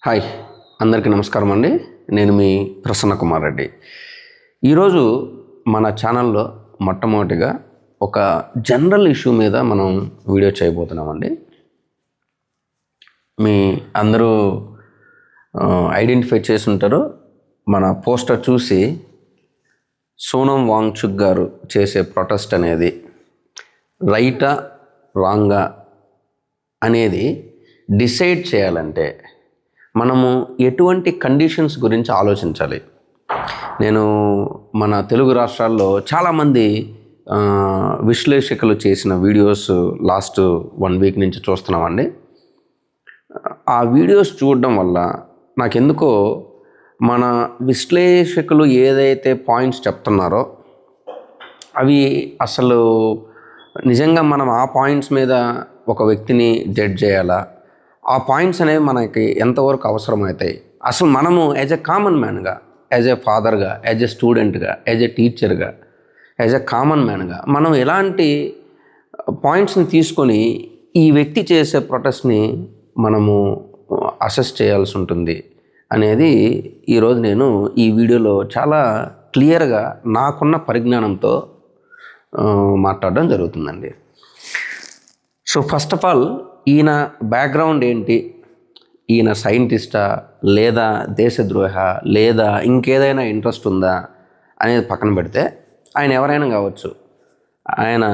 Hi, అందరికీ నమస్కారం అండి. నేను మీ ప్రసన్న కుమార్ రెడ్డి. ఈరోజు మన ఛానల్లో మొట్టమొదటిగా ఒక జనరల్ ఇష్యూ మీద మనం వీడియో చేయబోతున్నామండి. మీ అందరూ ఐడెంటిఫై చేసి ఉంటారు. మన పోస్టర్ చూసి సోనం వాంగ్చుక్ గారు చేసే ప్రొటెస్ట్ అనేది రైటా రాంగా అనేది డిసైడ్ చేయాలంటే మనము ఎటువంటి కండిషన్స్ గురించి ఆలోచించాలి. నేను మన తెలుగు రాష్ట్రాల్లో చాలామంది విశ్లేషకులు చేసిన వీడియోస్ లాస్ట్ 1 వీక్ నుంచి చూస్తున్నామండి. ఆ వీడియోస్ చూడడం వల్ల నాకెందుకో మన విశ్లేషకులు ఏదైతే పాయింట్స్ చెప్తున్నారో అవి అసలు నిజంగా మనం ఆ పాయింట్స్ మీద ఒక వ్యక్తిని జడ్జ్ చేయాలా, ఆ పాయింట్స్ అనేవి మనకి ఎంతవరకు అవసరమవుతాయి, అసలు మనము యాజ్ ఎ కామన్ మ్యాన్గా, యాజ్ ఎ ఫాదర్గా, యాజ్ ఎ స్టూడెంట్గా, యాజ్ ఎ టీచర్గా, యాజ్ ఎ కామన్ మ్యాన్గా మనం ఎలాంటి పాయింట్స్ని తీసుకొని ఈ వ్యక్తి చేసే ప్రొటెస్ట్ని మనము అసెస్ చేయాల్సి ఉంటుంది అనేది ఈరోజు నేను ఈ వీడియోలో చాలా క్లియర్గా నాకున్న పరిజ్ఞానంతో మాట్లాడడం జరుగుతుందండి. సో ఫస్ట్ ఆఫ్ ఆల్ ఈయన బ్యాక్గ్రౌండ్ ఏంటి, ఈయన సైంటిస్టా లేదా దేశద్రోహ లేదా ఇంకేదైనా ఇంట్రెస్ట్ ఉందా అనేది పక్కన పెడితే ఆయన ఎవరైనా కావచ్చు, ఆయన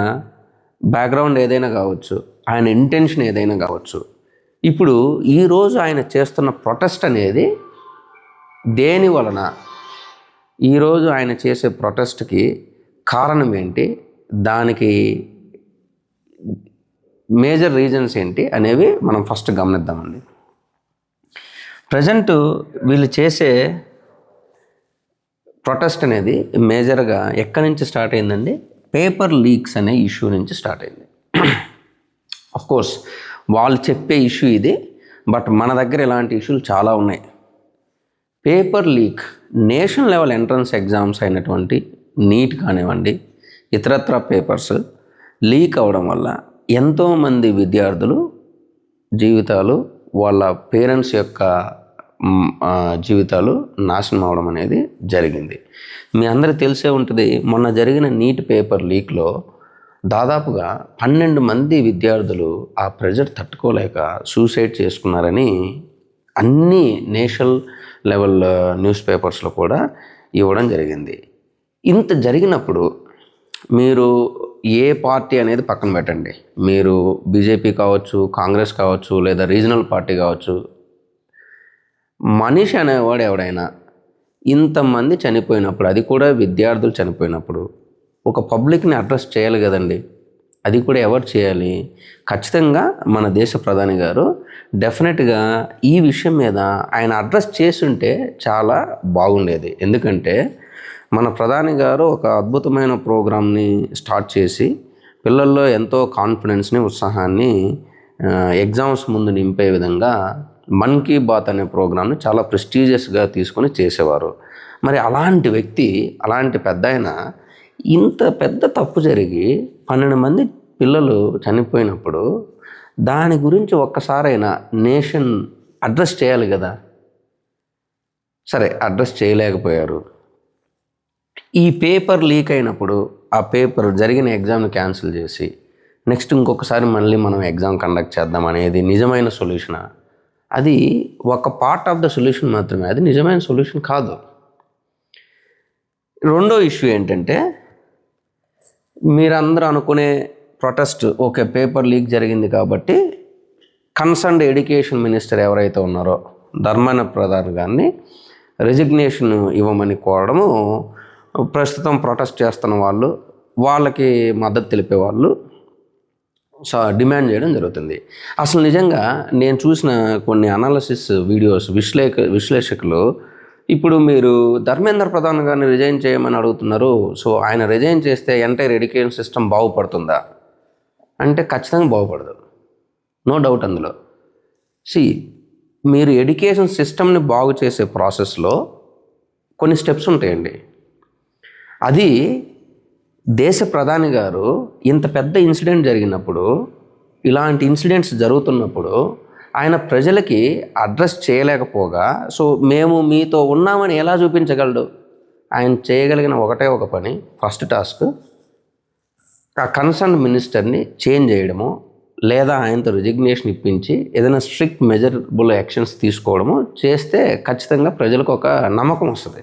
బ్యాక్గ్రౌండ్ ఏదైనా కావచ్చు, ఆయన ఇంటెన్షన్ ఏదైనా కావచ్చు. ఇప్పుడు ఈరోజు ఆయన చేస్తున్న ప్రొటెస్ట్ అనేది దేని వలన, ఈరోజు ఆయన చేసే ప్రొటెస్ట్కి కారణం ఏంటి, దానికి మేజర్ రీజన్స్ ఏంటి అనేవి మనం ఫస్ట్ గమనిద్దామండి. ప్రజెంట్ వీళ్ళు చేసే ప్రొటెస్ట్ అనేది మేజర్గా ఎక్కడి నుంచి స్టార్ట్ అయిందండి? పేపర్ లీక్స్ అనే ఇష్యూ నుంచి స్టార్ట్ అయింది. కోర్స్ వాళ్ళు చెప్పే ఇష్యూ ఇది, బట్ మన దగ్గర ఇలాంటి ఇష్యూలు చాలా ఉన్నాయి. Paper leak, national level entrance exams అయినటువంటి నీట్ కానివ్వండి, ఇతరత్ర పేపర్స్ లీక్ అవ్వడం వల్ల ఎంతోమంది విద్యార్థులు జీవితాలు, వాళ్ళ పేరెంట్స్ యొక్క జీవితాలు నాశనం అవడం అనేది జరిగింది. మీ అందరికీ తెలిసే ఉంటుంది, మొన్న జరిగిన నీట్ పేపర్ లీక్లో దాదాపుగా 12 మంది విద్యార్థులు ఆ ప్రెజర్ తట్టుకోలేక సూసైడ్ చేసుకున్నారని అన్ని నేషనల్ లెవెల్ న్యూస్ పేపర్స్లో కూడా ఇవ్వడం జరిగింది. ఇంత జరిగినప్పుడు మీరు ఏ పార్టీ అనేది పక్కన పెట్టండి, మీరు బీజేపీ కావచ్చు, కాంగ్రెస్ కావచ్చు, లేదా రీజనల్ పార్టీ కావచ్చు, మనిషి అనేవాడు ఎవడైనా ఇంతమంది చనిపోయినప్పుడు, అది కూడా విద్యార్థులు చనిపోయినప్పుడు ఒక పబ్లిక్ని అడ్రస్ చేయాలి కదండి. అది కూడా ఎవరు చేయాలి? ఖచ్చితంగా మన దేశ ప్రధాని గారు డెఫినెట్గా ఈ విషయం మీద ఆయన అడ్రస్ చేసుంటే చాలా బాగుండేది. ఎందుకంటే మన ప్రధాని గారు ఒక అద్భుతమైన ప్రోగ్రామ్ని స్టార్ట్ చేసి పిల్లల్లో ఎంతో కాన్ఫిడెన్స్ని, ఉత్సాహాన్ని ఎగ్జామ్స్ ముందు నింపే విధంగా మన్ కీ బాత్ అనే ప్రోగ్రామ్ని చాలా ప్రెస్టీజియస్గా తీసుకొని చేసేవారు. మరి అలాంటి వ్యక్తి, అలాంటి పెద్ద ఆయన ఇంత పెద్ద తప్పు జరిగి 12 మంది పిల్లలు చనిపోయినప్పుడు దాని గురించి ఒక్కసారైనా నేషన్ అడ్రస్ చేయాలి కదా. సరే, అడ్రస్ చేయలేకపోయారు. ఈ పేపర్ లీక్ అయినప్పుడు ఆ పేపర్ జరిగిన ఎగ్జామ్ని క్యాన్సిల్ చేసి నెక్స్ట్ ఇంకొకసారి మళ్ళీ మనం ఎగ్జామ్ కండక్ట్ చేద్దాం అనేది నిజమైన సొల్యూషనా? అది ఒక పార్ట్ ఆఫ్ ద సొల్యూషన్ మాత్రమే, అది నిజమైన సొల్యూషన్ కాదు. రెండో ఇష్యూ ఏంటంటే, మీరందరూ అనుకునే ప్రొటెస్ట్ ఓకే, పేపర్ లీక్ జరిగింది కాబట్టి కన్సర్న్డ్ ఎడ్యుకేషన్ మినిస్టర్ ఎవరైతే ఉన్నారో ధర్మాన ప్రధాన్ గారిని రెసిగ్నేషన్ ఇవ్వమని కోరడము ప్రస్తుతం ప్రొటెస్ట్ చేస్తున్న వాళ్ళకి మద్దతు తెలిపేవాళ్ళు డిమాండ్ చేయడం జరుగుతుంది. అసలు నిజంగా నేను చూసిన కొన్ని అనాలిసిస్ వీడియోస్, విశ్లేషకులు ఇప్పుడు మీరు ధర్మేంద్ర ప్రధాన్ గారిని రిజైన్ చేయమని అడుగుతున్నారు. సో ఆయన రిజైన్ చేస్తే ఎంటైర్ ఎడ్యుకేషన్ సిస్టమ్ బాగుపడుతుందా అంటే ఖచ్చితంగా బాగుపడదు, నో డౌట్ అందులో. మీరు ఎడ్యుకేషన్ సిస్టమ్ని బాగు చేసే ప్రాసెస్లో కొన్ని స్టెప్స్ ఉంటాయండి. అది దేశ ప్రధాని గారు ఇంత పెద్ద ఇన్సిడెంట్ జరిగినప్పుడు, ఇలాంటి ఇన్సిడెంట్స్ జరుగుతున్నప్పుడు ఆయన ప్రజలకి అడ్రస్ చేయలేకపోగా సో మేము మీతో ఉన్నామని ఎలా చూపించగలడు? ఆయన చేయగలిగిన ఒకటే ఒక పని, ఫస్ట్ టాస్క్ ఆ కన్సర్న్ మినిస్టర్ని చేంజ్ చేయడము, లేదా ఆయనతో రిజిగ్నేషన్ ఇప్పించి ఏదైనా స్ట్రిక్ట్ మెజరబుల్ యాక్షన్స్ తీసుకోవడము చేస్తే ఖచ్చితంగా ప్రజలకు ఒక నమ్మకం వస్తుంది.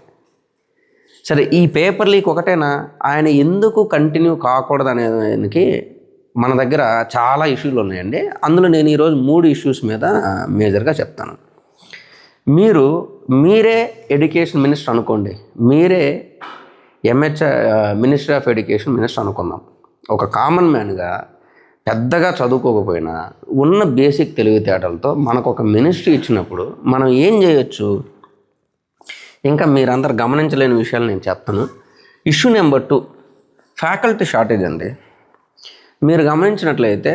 సరే, ఈ పేపర్ లీక్ ఒకటేనా? ఆయన ఎందుకు కంటిన్యూ కాకూడదు అనేదానికి మన దగ్గర చాలా ఇష్యూలు ఉన్నాయండి. అందులో నేను ఈరోజు 3 ఇష్యూస్ మీద మేజర్గా చెప్తాను. మీరే ఎడ్యుకేషన్ మినిస్టర్ అనుకోండి, మీరే మినిస్ట్రీ ఆఫ్ ఎడ్యుకేషన్ మినిస్టర్ అనుకుందాం. ఒక కామన్ మ్యాన్గా పెద్దగా చదువుకోకపోయినా ఉన్న బేసిక్ తెలివితేటలతో మనకు ఒక మినిస్ట్రీ ఇచ్చినప్పుడు మనం ఏం చేయొచ్చు? ఇంకా మీరందరూ గమనించలేని విషయాలు నేను చెప్తాను. ఇష్యూ నెంబర్ 2, ఫ్యాకల్టీ షార్టేజ్ అండి. మీరు గమనించినట్లయితే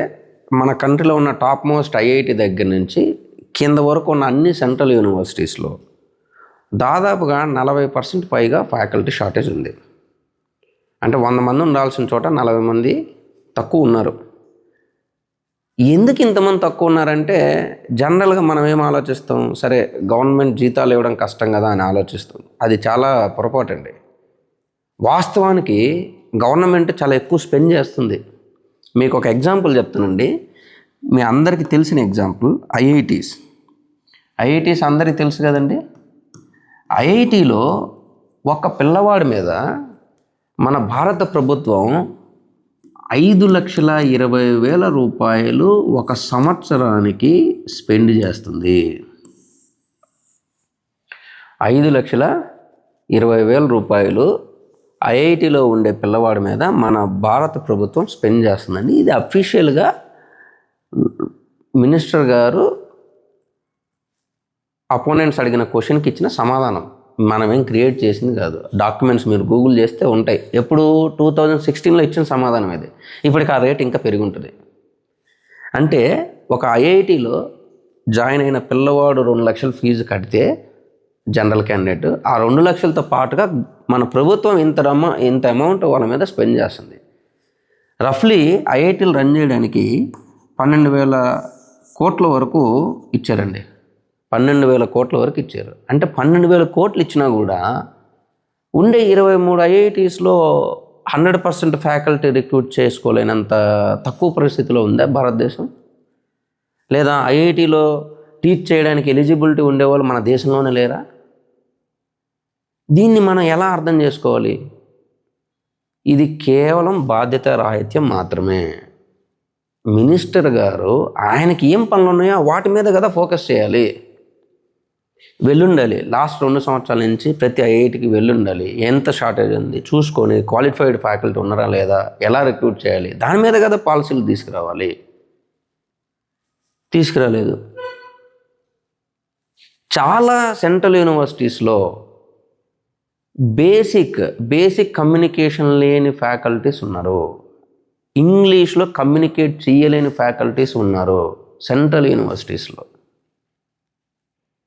మన కంట్రీలో ఉన్న టాప్ మోస్ట్ ఐఐటి దగ్గర నుంచి కింద వరకు ఉన్న అన్ని సెంట్రల్ యూనివర్సిటీస్లో దాదాపుగా 40% పైగా ఫ్యాకల్టీ షార్టేజ్ ఉంది. అంటే 100 మంది ఉండాల్సిన చోట 40 మంది తక్కువ ఉన్నారు. ఎందుకు ఇంతమంది తక్కువ ఉన్నారంటే జనరల్గా మనం ఏం ఆలోచిస్తాం, సరే గవర్నమెంట్ జీతాలు ఇవ్వడం కష్టం కదా అని ఆలోచిస్తాం. అది చాలా పొరపాటు అండి. వాస్తవానికి గవర్నమెంట్ చాలా ఎక్కువ స్పెండ్ చేస్తుంది. మీకు ఒక ఎగ్జాంపుల్ చెప్తానండి, మీ అందరికీ తెలిసిన ఎగ్జాంపుల్ ఐఐటీస్ అందరికీ తెలుసు కదండి. ఐఐటీలో ఒక పిల్లవాడి మీద మన భారత ప్రభుత్వం 5,20,000 రూపాయలు ఒక సంవత్సరానికి స్పెండ్ చేస్తుంది. 5,20,000 రూపాయలు ఐఐటిలో ఉండే పిల్లవాడి మీద మన భారత ప్రభుత్వం స్పెండ్ చేస్తుందండి. ఇది అఫీషియల్గా మినిస్టర్ గారు అపోనెంట్స్ అడిగిన క్వశ్చన్కి ఇచ్చిన సమాధానం, మనమేం క్రియేట్ చేసింది కాదు. డాక్యుమెంట్స్ మీరు గూగుల్ చేస్తే ఉంటాయి. ఎప్పుడు 2016లో ఇచ్చిన సమాధానం ఇది. ఇప్పటికి ఆ రేట్ ఇంకా పెరిగి ఉంటుంది. అంటే ఒక ఐఐటిలో జాయిన్ అయిన పిల్లవాడు 2 లక్షలు ఫీజు కడితే జనరల్ క్యాండిడేట్, ఆ 2 లక్షలతో పాటుగా మన ప్రభుత్వం ఇంత అమౌంట్ వాళ్ళ మీద స్పెండ్ చేస్తుంది. రఫ్లీ ఐఐటీలు రన్ చేయడానికి 12,000 కోట్ల వరకు ఇచ్చారండి. 12,000 కోట్ల వరకు ఇచ్చారు. అంటే 12,000 కోట్లు ఇచ్చినా కూడా ఉండే 23 ఐఐటీస్లో 100% ఫ్యాకల్టీ రిక్రూట్ చేసుకోలేనంత తక్కువ పరిస్థితిలో ఉందా భారతదేశం? లేదా ఐఐటీలో టీచ్ చేయడానికి ఎలిజిబిలిటీ ఉండేవాళ్ళు మన దేశంలోనే లేరా? దీన్ని మనం ఎలా అర్థం చేసుకోవాలి? ఇది కేవలం బాధ్యత రాహిత్యం మాత్రమే. మినిస్టర్ గారు ఆయనకి ఏం పనులు ఉన్నాయో వాటి మీద కదా ఫోకస్ చేయాలి, వెళ్ళుండాలి. లాస్ట్ 2 సంవత్సరాల నుంచి ప్రతి ఐఐటికి వెళ్ళుండాలి. ఎంత షార్టేజ్ ఉంది చూసుకొని క్వాలిఫైడ్ ఫ్యాకల్టీ ఉన్నారా లేదా, ఎలా రిక్రూట్ చేయాలి, దాని మీద కదా పాలసీలు తీసుకురాలేదు. చాలా సెంట్రల్ యూనివర్సిటీస్లో బేసిక్ కమ్యూనికేషన్ లేని ఫ్యాకల్టీస్ ఉన్నారు. ఇంగ్లీష్లో కమ్యూనికేట్ చేయలేని ఫ్యాకల్టీస్ ఉన్నారు సెంట్రల్ యూనివర్సిటీస్లో.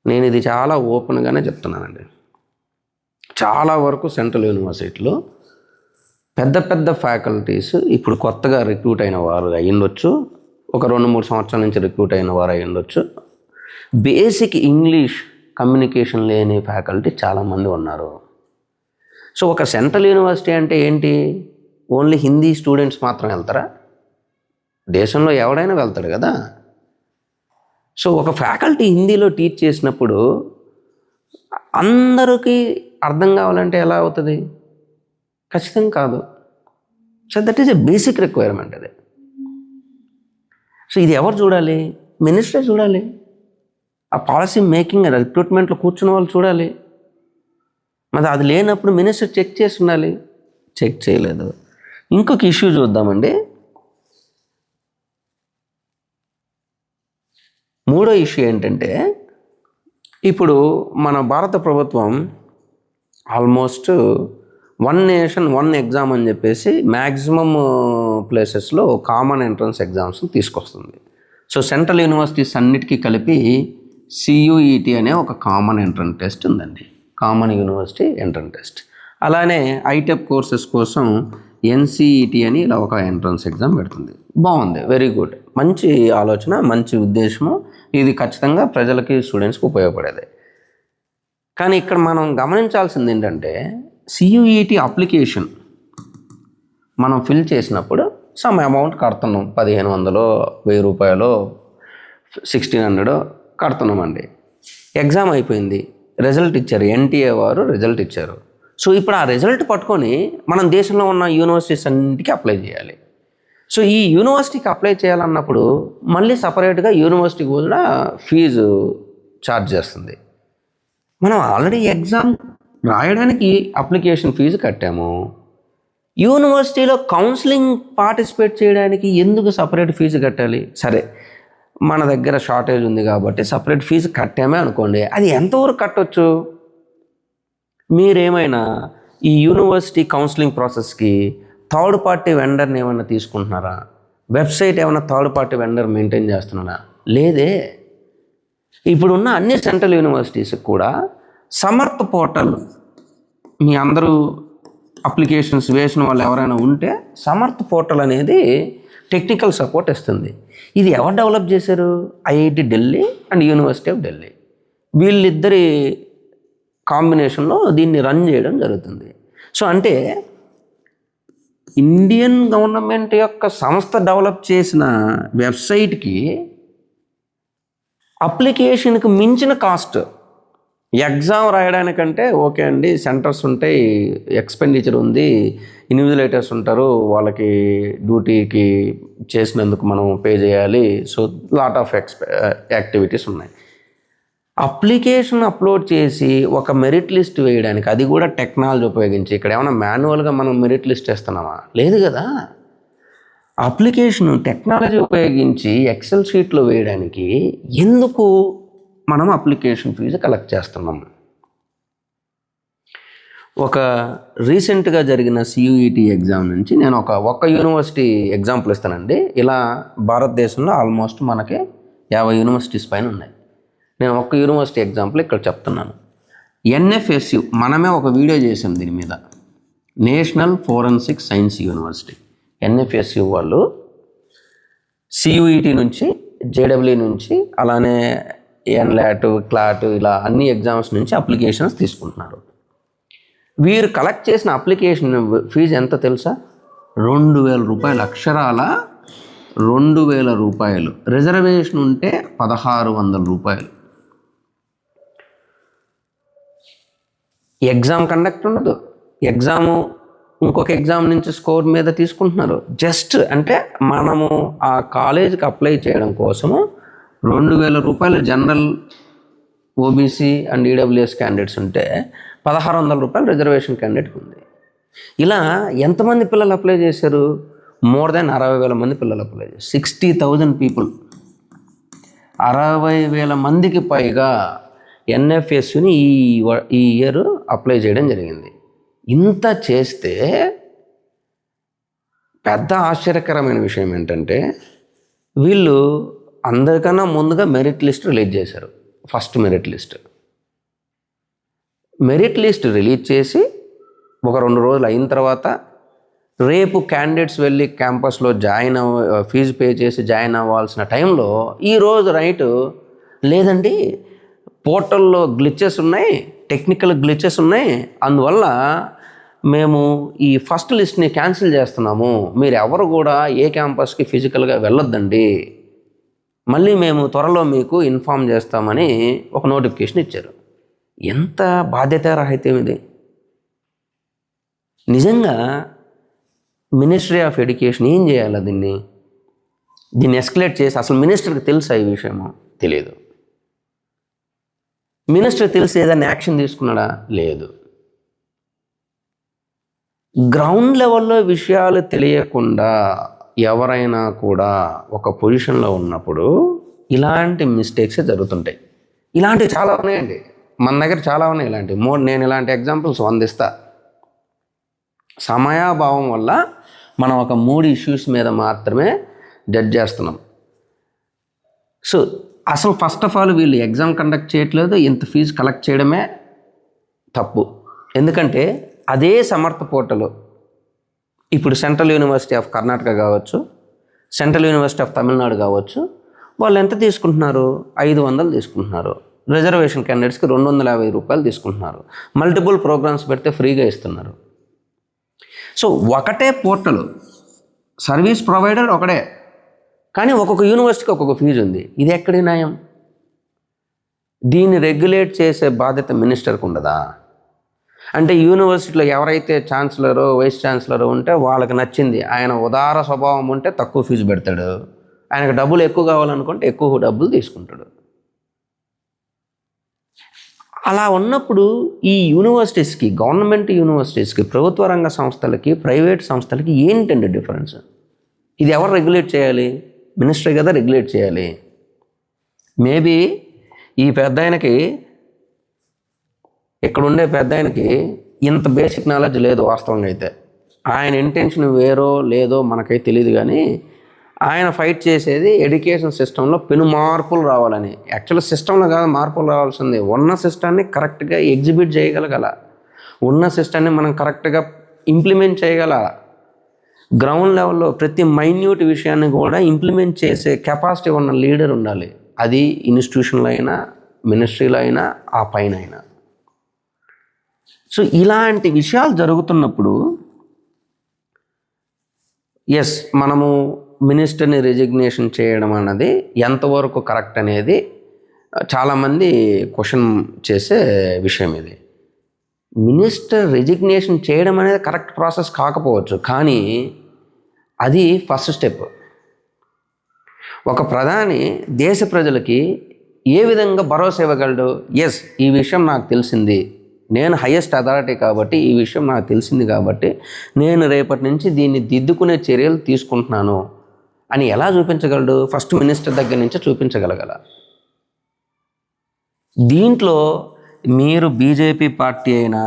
నేను ఇది చాలా ఓపెన్గానే చెప్తున్నానండి. చాలా వరకు సెంట్రల్ యూనివర్సిటీలో పెద్ద ఫ్యాకల్టీస్ ఇప్పుడు కొత్తగా రిక్రూట్ అయిన వారు అయ్యుండొచ్చు, ఒక 2-3 సంవత్సరాల నుంచి రిక్రూట్ అయిన వారు అయ్యుండొచ్చు. బేసిక్ ఇంగ్లీష్ కమ్యూనికేషన్ లేని ఫ్యాకల్టీ చాలామంది ఉన్నారు. సో ఒక సెంట్రల్ యూనివర్సిటీ అంటే ఏంటి? ఓన్లీ హిందీ స్టూడెంట్స్ మాత్రం వెళ్తారా? దేశంలో ఎవడైనా వెళ్తాడు కదా. సో ఒక ఫ్యాకల్టీ హిందీలో టీచ్ చేసినప్పుడు అందరికీ అర్థం కావాలంటే ఎలా అవుతుంది? ఖచ్చితంగా కాదు. So that is a basic requirement అది. సో ఇది ఎవరు చూడాలి? మినిస్టర్ చూడాలి. ఆ పాలసీ మేకింగ్ రిక్రూట్మెంట్లో కూర్చున్న వాళ్ళు చూడాలి. మరి అది లేనప్పుడు మినిస్టర్ చెక్ చేసి ఉండాలి. చెక్ చేయలేదు. ఇంకొక ఇష్యూ చూద్దామండి. 3వ ఇష్యూ ఏంటంటే, ఇప్పుడు మన భారత ప్రభుత్వం ఆల్మోస్ట్ 1 నేషన్ 1 ఎగ్జామ్ అని చెప్పేసి మ్యాక్సిమం ప్లేసెస్లో కామన్ ఎంట్రన్స్ ఎగ్జామ్స్ తీసుకొస్తుంది. సో సెంట్రల్ యూనివర్సిటీస్ అన్నిటికీ కలిపి CUET అనే ఒక కామన్ ఎంట్రన్స్ టెస్ట్ ఉందండి, కామన్ యూనివర్సిటీ ఎంట్రన్స్ టెస్ట్. అలానే ఐటెప్ కోర్సెస్ కోసం ఎన్సిఈటి అని ఇలా ఒక ఎంట్రన్స్ ఎగ్జామ్ పెడుతుంది. బాగుంది, వెరీ గుడ్, మంచి ఆలోచన, మంచి ఉద్దేశము. ఇది ఖచ్చితంగా ప్రజలకి, స్టూడెంట్స్కి ఉపయోగపడేది. కానీ ఇక్కడ మనం గమనించాల్సింది ఏంటంటే సియుఈటి అప్లికేషన్ మనం ఫిల్ చేసినప్పుడు సమ్ అమౌంట్ కడుతున్నాం, 1500, 1000 రూపాయలు, 1600 కడుతున్నామండి. ఎగ్జామ్ అయిపోయింది, రిజల్ట్ ఇచ్చారు, ఎన్టీఏ వారు రిజల్ట్ ఇచ్చారు. సో ఇప్పుడు ఆ రిజల్ట్ పట్టుకొని మనం దేశంలో ఉన్న యూనివర్సిటీస్ అన్నింటికి అప్లై చేయాలి. సో ఈ యూనివర్సిటీకి అప్లై చేయాలన్నప్పుడు మళ్ళీ సపరేట్గా యూనివర్సిటీ కూడా ఫీజు ఛార్జ్ చేస్తుంది. మనం ఆల్రెడీ ఎగ్జామ్ రాయడానికి అప్లికేషన్ ఫీజు కట్టాము, యూనివర్సిటీలో కౌన్సిలింగ్ పార్టిసిపేట్ చేయడానికి ఎందుకు సపరేట్ ఫీజు కట్టాలి? సరే, మన దగ్గర షార్టేజ్ ఉంది కాబట్టి సపరేట్ ఫీజు కట్టామే అనుకోండి, అది ఎంతవరకు కట్టొచ్చు? మీరేమైనా ఈ యూనివర్సిటీ కౌన్సిలింగ్ ప్రాసెస్కి థర్డ్ పార్టీ వెండర్ని ఏమైనా తీసుకుంటున్నారా? వెబ్సైట్ ఏమైనా థర్డ్ పార్టీ వెండర్ మెయింటైన్ చేస్తున్నారా? లేదే. ఇప్పుడున్న అన్ని సెంట్రల్ యూనివర్సిటీస్కి కూడా సమర్థ్ పోర్టల్, మీ అందరూ అప్లికేషన్స్ వేసిన వాళ్ళు ఎవరైనా ఉంటే సమర్థ్ పోర్టల్ అనేది టెక్నికల్ సపోర్ట్ ఇస్తుంది. ఇది ఎవరు డెవలప్ చేశారు? IIT Delhi and university of Delhi, వీళ్ళిద్దరి కాంబినేషన్లో దీన్ని రన్ చేయడం జరుగుతుంది. సో అంటే ఇండియన్ గవర్నమెంట్ యొక్క సంస్థ డెవలప్ చేసిన వెబ్సైట్కి అప్లికేషన్కి మించిన కాస్ట్. ఎగ్జామ్ రాయడానికంటే ఓకే అండి, సెంటర్స్ ఉంటాయి, ఎక్స్పెండిచర్ ఉంది, ఇన్విజిలేటర్స్ ఉంటారు, వాళ్ళకి డ్యూటీకి చేసినందుకు మనం పే చేయాలి. సో లాట్ ఆఫ్ యాక్టివిటీస్ ఉన్నాయి. అప్లికేషన్ అప్లోడ్ చేసి ఒక మెరిట్ లిస్ట్ వేయడానికి, అది కూడా టెక్నాలజీ ఉపయోగించి, ఇక్కడ ఏమైనా మాన్యువల్గా మనం మెరిట్ లిస్ట్ వేస్తున్నామా? లేదు కదా. అప్లికేషన్ టెక్నాలజీ ఉపయోగించి ఎక్సెల్ షీట్లో వేయడానికి ఎందుకు మనం అప్లికేషన్ ఫీజు కలెక్ట్ చేస్తున్నాం? ఒక రీసెంట్గా జరిగిన సియుఈటి ఎగ్జామ్ నుంచి నేను ఒక యూనివర్సిటీ ఎగ్జాంపుల్ ఇస్తానండి. ఇలా భారతదేశంలో ఆల్మోస్ట్ మనకి 50 యూనివర్సిటీస్ పైన ఉన్నాయి. నేను ఒక యూనివర్సిటీ ఎగ్జాంపుల్ ఇక్కడ చెప్తున్నాను. ఎన్ఎఫ్ఎస్యు, మనమే ఒక వీడియో చేసాం దీని మీద, national forensic science university. NFSU వాళ్ళు సియుఈటి నుంచి, జేడబ్ల్యూ నుంచి, అలానే ఎన్లాట్, క్లాట్, ఇలా అన్ని ఎగ్జామ్స్ నుంచి అప్లికేషన్స్ తీసుకుంటున్నారు. వీరు కలెక్ట్ చేసిన అప్లికేషన్ ఫీజు ఎంత తెలుసా? 2000 రూపాయలు, అక్షరాల 2000 రూపాయలు. రిజర్వేషన్ ఉంటే 1600 రూపాయలు. ఎగ్జామ్ కండక్ట్ ఉండదు, ఎగ్జాము ఇంకొక ఎగ్జామ్ నుంచి స్కోర్ మీద తీసుకుంటున్నారు. జస్ట్ అంటే మనము ఆ కాలేజీకి అప్లై చేయడం కోసము 2000 రూపాయలు general, OBC and EWS candidates ఉంటే 1600 రూపాయలు రిజర్వేషన్ క్యాండిడేట్కి ఉంది. ఇలా ఎంతమంది పిల్లలు అప్లై చేశారు? మోర్ దెన్ 60,000 మంది పిల్లలు అప్లై చేశారు. 60,000 పీపుల్, 60,000 మందికి పైగా ఎన్ఎఫ్ఎస్ని ఈ ఇయర్ అప్లై చేయడం జరిగింది. ఇంత చేస్తే పెద్ద ఆశ్చర్యకరమైన విషయం ఏంటంటే వీళ్ళు అందరికన్నా ముందుగా మెరిట్ లిస్ట్ రిలీజ్ చేశారు. ఫస్ట్ మెరిట్ లిస్ట్ రిలీజ్ చేసి ఒక 2 రోజులు అయిన తర్వాత రేపు క్యాండిడేట్స్ వెళ్ళి క్యాంపస్లో ఫీజు పే చేసి జాయిన్ అవ్వాల్సిన టైంలో ఈరోజు నైట్ లేదండి, పోర్టల్లో గ్లిచెస్ ఉన్నాయి, టెక్నికల్ గ్లిచెస్ ఉన్నాయి, అందువల్ల మేము ఈ ఫస్ట్ లిస్ట్ని క్యాన్సిల్ చేస్తున్నాము, మీరు ఎవరు కూడా ఏ క్యాంపస్కి ఫిజికల్గా వెళ్ళొద్దండి, మళ్ళీ మేము త్వరలో మీకు ఇన్ఫామ్ చేస్తామని ఒక నోటిఫికేషన్ ఇచ్చారు. ఎంత బాధ్యతారాహిత్యం ఇది! నిజంగా మినిస్ట్రీ ఆఫ్ ఎడ్యుకేషన్ ఏం చేయాలి? దీన్ని ఎస్కలేట్ చేసి, అసలు మినిస్టర్కి తెలుసా ఈ విషయము? తెలియదు. మినిస్టర్ తెలిసి ఏదైనా యాక్షన్ తీసుకున్నాడా? లేదు. గ్రౌండ్ లెవెల్లో విషయాలు తెలియకుండా ఎవరైనా కూడా ఒక పొజిషన్లో ఉన్నప్పుడు ఇలాంటి మిస్టేక్సే జరుగుతుంటాయి. ఇలాంటివి చాలా ఉన్నాయండి, మన దగ్గర చాలా ఉన్నాయి ఇలాంటివి. నేను ఇలాంటి ఎగ్జాంపుల్స్ 100 ఇస్తా. సమయాభావం వల్ల మనం ఒక 3 ఇష్యూస్ మీద మాత్రమే జడ్జ్ చేస్తున్నాం. సో అసలు ఫస్ట్ ఆఫ్ ఆల్ వీళ్ళు ఎగ్జామ్ కండక్ట్ చేయట్లేదు, ఇంత ఫీజు కలెక్ట్ చేయడమే తప్పు. ఎందుకంటే అదే సమర్థ పోర్టల్ ఇప్పుడు సెంట్రల్ యూనివర్సిటీ ఆఫ్ కర్ణాటక కావచ్చు, సెంట్రల్ యూనివర్సిటీ ఆఫ్ తమిళనాడు కావచ్చు, వాళ్ళు ఎంత తీసుకుంటున్నారు? 500 తీసుకుంటున్నారు. రిజర్వేషన్ క్యాండిడేట్స్కి 250 రూపాయలు తీసుకుంటున్నారు. మల్టిపుల్ ప్రోగ్రామ్స్ పెడితే ఫ్రీగా ఇస్తున్నారు. సో ఒకటే పోర్టల్, సర్వీస్ ప్రొవైడర్ ఒకటే, కానీ ఒక్కొక్క యూనివర్సిటీకి ఒక్కొక్క ఫీజు ఉంది. ఇది ఎక్కడి న్యాయం? దీన్ని రెగ్యులేట్ చేసే బాధ్యత మినిస్టర్కి ఉండదా? అంటే యూనివర్సిటీలో ఎవరైతే ఛాన్సలరో వైస్ ఛాన్సలరో ఉంటే వాళ్ళకి నచ్చింది, ఆయన ఉదార స్వభావం ఉంటే తక్కువ ఫీజు పెడతాడు, ఆయనకు డబ్బులు ఎక్కువ కావాలనుకుంటే ఎక్కువ డబ్బులు తీసుకుంటాడు. అలా ఉన్నప్పుడు ఈ యూనివర్సిటీస్కి, గవర్నమెంట్ యూనివర్సిటీస్కి, ప్రభుత్వ రంగ సంస్థలకి, ప్రైవేట్ సంస్థలకి ఏంటండి డిఫరెన్స్? ఇది ఎవరు రెగ్యులేట్ చేయాలి? మినిస్టర్ కదా రెగ్యులేట్ చేయాలి. మేబీ ఈ పెద్ద ఆయనకి, ఇక్కడుండే పెద్ద ఆయనకి ఇంత బేసిక్ నాలెడ్జ్ లేదు వాస్తవంగా అయితే. ఆయన ఇంటెన్షన్ వేరో లేదో మనకైతే తెలియదు, కానీ ఆయన ఫైట్ చేసేది ఎడ్యుకేషన్ సిస్టంలో పెను మార్పులు రావాలని. యాక్చువల్ సిస్టంలో కాదు మార్పులు రావాల్సింది, ఉన్న సిస్టాన్ని కరెక్ట్గా ఎగ్జిబిట్ చేయగలగాల, ఉన్న సిస్టాన్ని మనం కరెక్ట్గా ఇంప్లిమెంట్ చేయగల, గ్రౌండ్ లెవెల్లో ప్రతి మైన్యూట్ విషయాన్ని కూడా ఇంప్లిమెంట్ చేసే కెపాసిటీ ఉన్న లీడర్ ఉండాలి. అది ఇన్స్టిట్యూషన్లో అయినా, మినిస్ట్రీలో అయినా, ఆ పైన అయినా. సో ఇలాంటి విషయాలు జరుగుతున్నప్పుడు ఎస్, మనము మినిస్టర్ని రెజిగ్నేషన్ చేయడం అన్నది ఎంతవరకు కరెక్ట్ అనేది చాలామంది క్వశ్చన్ చేసే విషయం. ఇది మినిస్టర్ రెజిగ్నేషన్ చేయడం అనేది కరెక్ట్ ప్రాసెస్ కాకపోవచ్చు, కానీ అది ఫస్ట్ స్టెప్. ఒక ప్రధాని దేశ ప్రజలకి ఏ విధంగా భరోసా ఇవ్వగలడు? ఎస్, ఈ విషయం నాకు తెలిసింది, నేను హైయెస్ట్ అథారిటీ కాబట్టి ఈ విషయం నాకు తెలిసింది కాబట్టి నేను రేపటి నుంచి దీన్ని దిద్దుకునే చర్యలు తీసుకుంటున్నాను అని ఎలా చూపించగలడు? ఫస్ట్ మినిస్టర్ దగ్గర నుంచి చూపించగలగల. దీంట్లో మీరు బీజేపీ పార్టీ అయినా,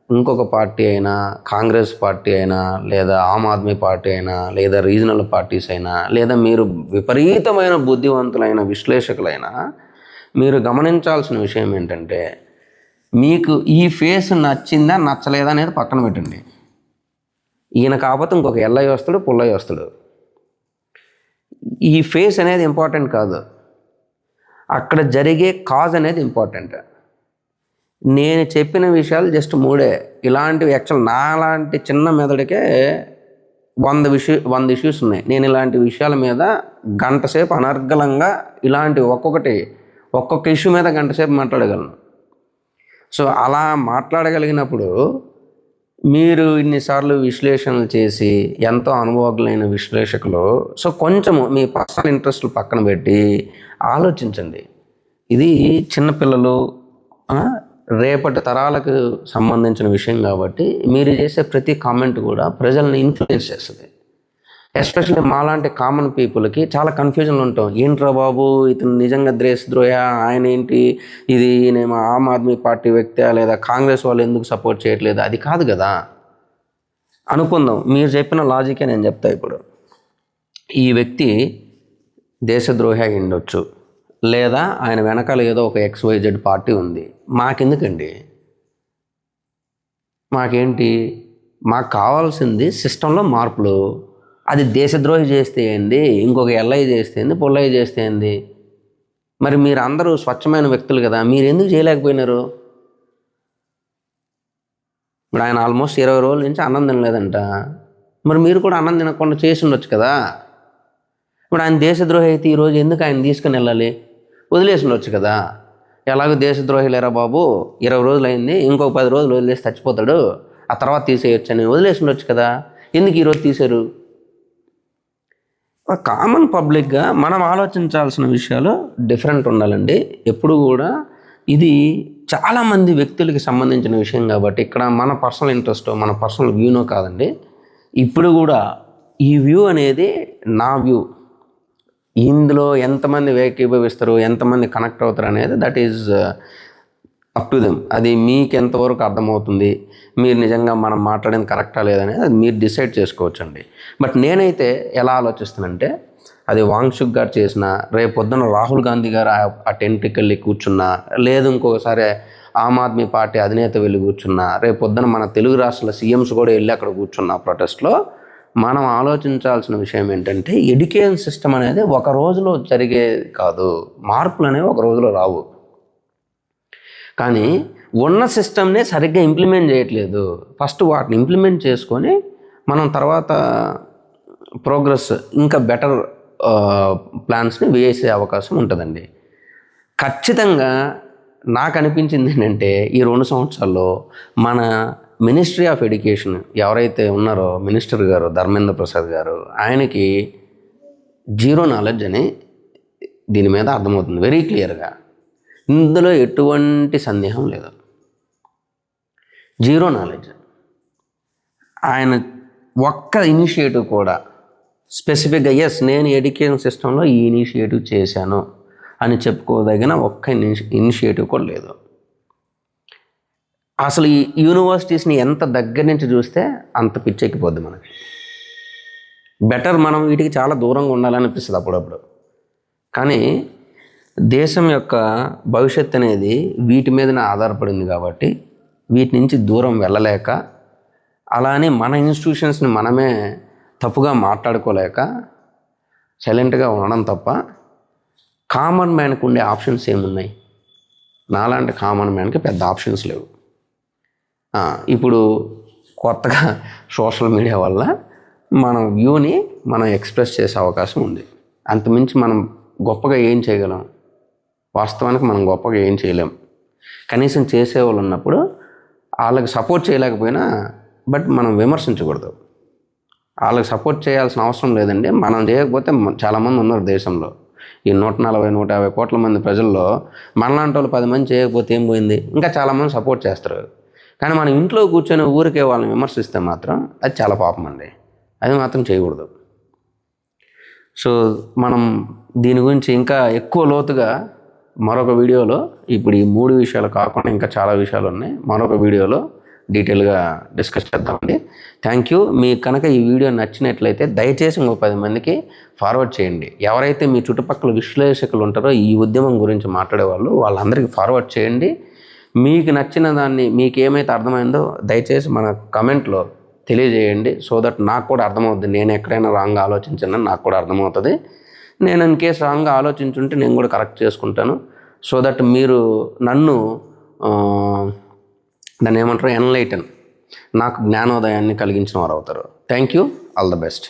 ఇంకొక పార్టీ అయినా, కాంగ్రెస్ పార్టీ అయినా, లేదా ఆమ్ ఆద్మీ పార్టీ అయినా, లేదా రీజనల్ పార్టీస్ అయినా, లేదా మీరు విపరీతమైన బుద్ధివంతులైన విశ్లేషకులైనా, మీరు గమనించాల్సిన విషయం ఏంటంటే, మీకు ఈ ఫేస్ నచ్చిందా నచ్చలేదా అనేది పక్కన పెట్టండి. ఈయన కాకపోతే ఇంకొక ఎల్లయ్య వస్తాడు, పుల్లయ్య వస్తాడు. ఈ ఫేస్ అనేది ఇంపార్టెంట్ కాదు, అక్కడ జరిగే కాజ్ అనేది ఇంపార్టెంట్. నేను చెప్పిన విషయాలు జస్ట్ 3. ఇలాంటివి యాక్చువల్ నాలాంటి చిన్న మెదడుకే 100 ఇష్యూస్ ఉన్నాయి. నేను ఇలాంటి విషయాల మీద గంట సేపు అనర్గళంగా ఇలాంటి ఒక్కొక్క ఇష్యూ మీద గంట సేపు మాట్లాడగలను. సో అలా మాట్లాడగలిగినప్పుడు మీరు ఇన్నిసార్లు విశ్లేషణలు చేసి ఎంతో అనుభవజ్ఞులైన విశ్లేషకులు, సో కొంచెము మీ పర్సనల్ ఇంట్రెస్ట్లు పక్కన పెట్టి ఆలోచించండి. ఇది చిన్నపిల్లలు, రేపటి తరాలకు సంబంధించిన విషయం కాబట్టి మీరు చేసే ప్రతి కామెంట్ కూడా ప్రజల్ని ఇన్ఫ్లుయెన్స్ చేస్తుంది. ఎస్పెషల్లీ మాలాంటి కామన్ పీపుల్కి చాలా కన్ఫ్యూజన్లు ఉంటాం. ఏంట్రా బాబు, ఇతను నిజంగా దేశద్రోహ, ఆయన ఏంటి, ఇది నేను ఆమ్ ఆద్మీ పార్టీ వ్యక్తి లేదా కాంగ్రెస్ వాళ్ళు ఎందుకు సపోర్ట్ చేయట్లేదు? అది కాదు కదా. అనుకుందాం, మీరు చెప్పిన లాజికే నేను చెప్తా. ఇప్పుడు ఈ వ్యక్తి దేశద్రోహి అయి ఉండొచ్చు, లేదా ఆయన వెనకాల ఏదో ఒక XYZ పార్టీ ఉంది. మాకెందుకండి? మాకేంటి? మాకు కావాల్సింది సిస్టంలో మార్పులు. అది దేశద్రోహి చేస్తే ఏంది, ఇంకొక ఎల్లయ్య చేస్తే ఏంది, పుల్లయ్య చేస్తే ఏంది? మరి మీరు అందరూ స్వచ్ఛమైన వ్యక్తులు కదా, మీరు ఎందుకు చేయలేకపోయినారు? ఇప్పుడు ఆయన ఆల్మోస్ట్ 20 రోజుల నుంచి అన్నం తినలేదంట. మరి మీరు కూడా అన్నం తినకుండా చేసి ఉండొచ్చు కదా. ఇప్పుడు ఆయన దేశద్రోహి అయితే ఈరోజు ఎందుకు ఆయన తీసుకుని వెళ్ళాలి? వదిలేసి ఉండొచ్చు కదా. ఎలాగో దేశద్రోహి లేరా బాబు, 20 రోజులు అయింది, ఇంకో 10 రోజులు వదిలేసి చచ్చిపోతాడు, ఆ తర్వాత తీసేయచ్చు అని వదిలేసి ఉండొచ్చు కదా. ఎందుకు ఈరోజు తీశారు? కామన్ పబ్లిక్గా మనం ఆలోచించాల్సిన విషయాలు డిఫరెంట్ ఉండాలండి. ఎప్పుడు కూడా ఇది చాలామంది వ్యక్తులకి సంబంధించిన విషయం కాబట్టి ఇక్కడ మన పర్సనల్ ఇంట్రెస్ట్, మన పర్సనల్ వ్యూనో కాదండి. ఇప్పుడు కూడా ఈ వ్యూ అనేది నా వ్యూ. ఇందులో ఎంతమంది ఏకీభవిస్తారు, ఎంతమంది కనెక్ట్ అవుతారు అనేది that is up to them. అది మీకు ఎంతవరకు అర్థమవుతుంది, మీరు నిజంగా మనం మాట్లాడింది కరెక్టా లేదనేది అది మీరు డిసైడ్ చేసుకోవచ్చు అండి. బట్ నేనైతే ఎలా ఆలోచిస్తానంటే, అది వాంగ్చుక్ గారు చేసిన, రేపు పొద్దున రాహుల్ గాంధీ గారు ఆ టెంట్కి వెళ్ళి కూర్చున్నా, లేదు ఇంకొకసారి ఆమ్ ఆద్మీ పార్టీ అధినేత వెళ్ళి కూర్చున్నా, రేపు పొద్దున మన తెలుగు రాష్ట్రాల సీఎంస్ కూడా వెళ్ళి అక్కడ కూర్చున్న ప్రొటెస్ట్లో మనం ఆలోచించాల్సిన విషయం ఏంటంటే ఎడ్యుకేషన్ సిస్టమ్ అనేది ఒక రోజులో జరిగేది కాదు, మార్పులు అనేవి ఒక రోజులో రావు. కానీ ఉన్న సిస్టమ్నే సరిగ్గా ఇంప్లిమెంట్ చేయట్లేదు. ఫస్ట్ వాటిని ఇంప్లిమెంట్ చేసుకొని మనం తర్వాత ప్రోగ్రెస్ ఇంకా బెటర్ ప్లాన్స్ని వేసే అవకాశం ఉంటుందండి. ఖచ్చితంగా నాకు అనిపించింది ఏంటంటే ఈ 2 సంవత్సరాల్లో మన మినిస్ట్రీ ఆఫ్ ఎడ్యుకేషన్ ఎవరైతే ఉన్నారో మినిస్టర్ గారు ధర్మేంద్ర ప్రసాద్ గారు, ఆయనకి జీరో నాలెడ్జ్ అని దీని మీద అర్థమవుతుంది వెరీ క్లియర్గా. ఇందులో ఎటువంటి సందేహం లేదు, జీరో నాలెడ్జ్. ఆయన ఒక్క ఇనిషియేటివ్ కూడా స్పెసిఫిక్గా ఎస్ నేను ఎడ్యుకేషన్ సిస్టంలో ఈ ఇనిషియేటివ్ చేశాను అని చెప్పుకోదగిన ఒక్క ఇనిషియేటివ్ కూడా లేదు. అసలు ఈ యూనివర్సిటీస్ని ఎంత దగ్గర నుంచి చూస్తే అంత పిచ్చెక్కిపోద్ది మనకి. బెటర్ మనం వీటికి చాలా దూరంగా ఉండాలనిపిస్తుంది అప్పుడప్పుడు. కానీ దేశం యొక్క భవిష్యత్తు అనేది వీటి మీదనే ఆధారపడింది కాబట్టి వీటి నుంచి దూరం వెళ్ళలేక, అలానే మన ఇన్స్టిట్యూషన్స్ని మనమే తప్పుగా మాట్లాడుకోలేక సైలెంట్గా ఉండడం తప్ప కామన్ మ్యాన్కి ఉండే ఆప్షన్స్ ఏమున్నాయి? నాలాంటి కామన్ మ్యాన్కి పెద్ద ఆప్షన్స్ లేవు. ఇప్పుడు కొత్తగా సోషల్ మీడియా వల్ల మన వ్యూని మనం ఎక్స్ప్రెస్ చేసే అవకాశం ఉంది. అంతమించి మనం గొప్పగా ఏం చేయగలం? వాస్తవానికి మనం గొప్పగా ఏం చేయలేం. కనీసం చేసేవాళ్ళు ఉన్నప్పుడు వాళ్ళకి సపోర్ట్ చేయలేకపోయినా బట్ మనం విమర్శించకూడదు. వాళ్ళకి సపోర్ట్ చేయాల్సిన అవసరం లేదండి. మనం చేయకపోతే చాలామంది ఉన్నారు దేశంలో. ఈ 140-150 కోట్ల మంది ప్రజల్లో మనలాంటి వాళ్ళు 10 మంది చేయకపోతే ఏం పోయింది? ఇంకా చాలామంది సపోర్ట్ చేస్తారు. కానీ మనం ఇంట్లో కూర్చొని ఊరికే వాళ్ళని విమర్శిస్తే మాత్రం అది చాలా పాపం అండి. అది మాత్రం చేయకూడదు. సో మనం దీని గురించి ఇంకా ఎక్కువ లోతుగా మరొక వీడియోలో, ఇప్పుడు ఈ 3 విషయాలు కాకుండా ఇంకా చాలా విషయాలు ఉన్నాయి, మరొక వీడియోలో డీటెయిల్గా డిస్కస్ చేద్దామండి. Thank you. మీకు కనుక ఈ వీడియో నచ్చినట్లయితే దయచేసి ఇంకో 10 మందికి ఫార్వర్డ్ చేయండి. ఎవరైతే మీ చుట్టుపక్కల విశ్లేషకులు ఉంటారో ఈ ఉద్యమం గురించి మాట్లాడేవాళ్ళు, వాళ్ళందరికీ ఫార్వర్డ్ చేయండి. మీకు నచ్చిన దాన్ని, మీకు ఏమైతే అర్థమైందో దయచేసి మన కమెంట్లో తెలియజేయండి. సో దట్ నాకు కూడా అర్థమవుతుంది. నేను ఎక్కడైనా రాంగ్గా ఆలోచించానని నాకు కూడా అర్థమవుతుంది. నేను ఇన్ కేసు రాంగ్గా ఆలోచించుంటే నేను కూడా కరెక్ట్ చేసుకుంటాను. సో దట్ మీరు నన్ను దాన్ని ఏమంటారు, ఎన్లైటన్, నాకు జ్ఞానోదయాన్ని కలిగించిన వారు అవుతారు. Thank you. All the best.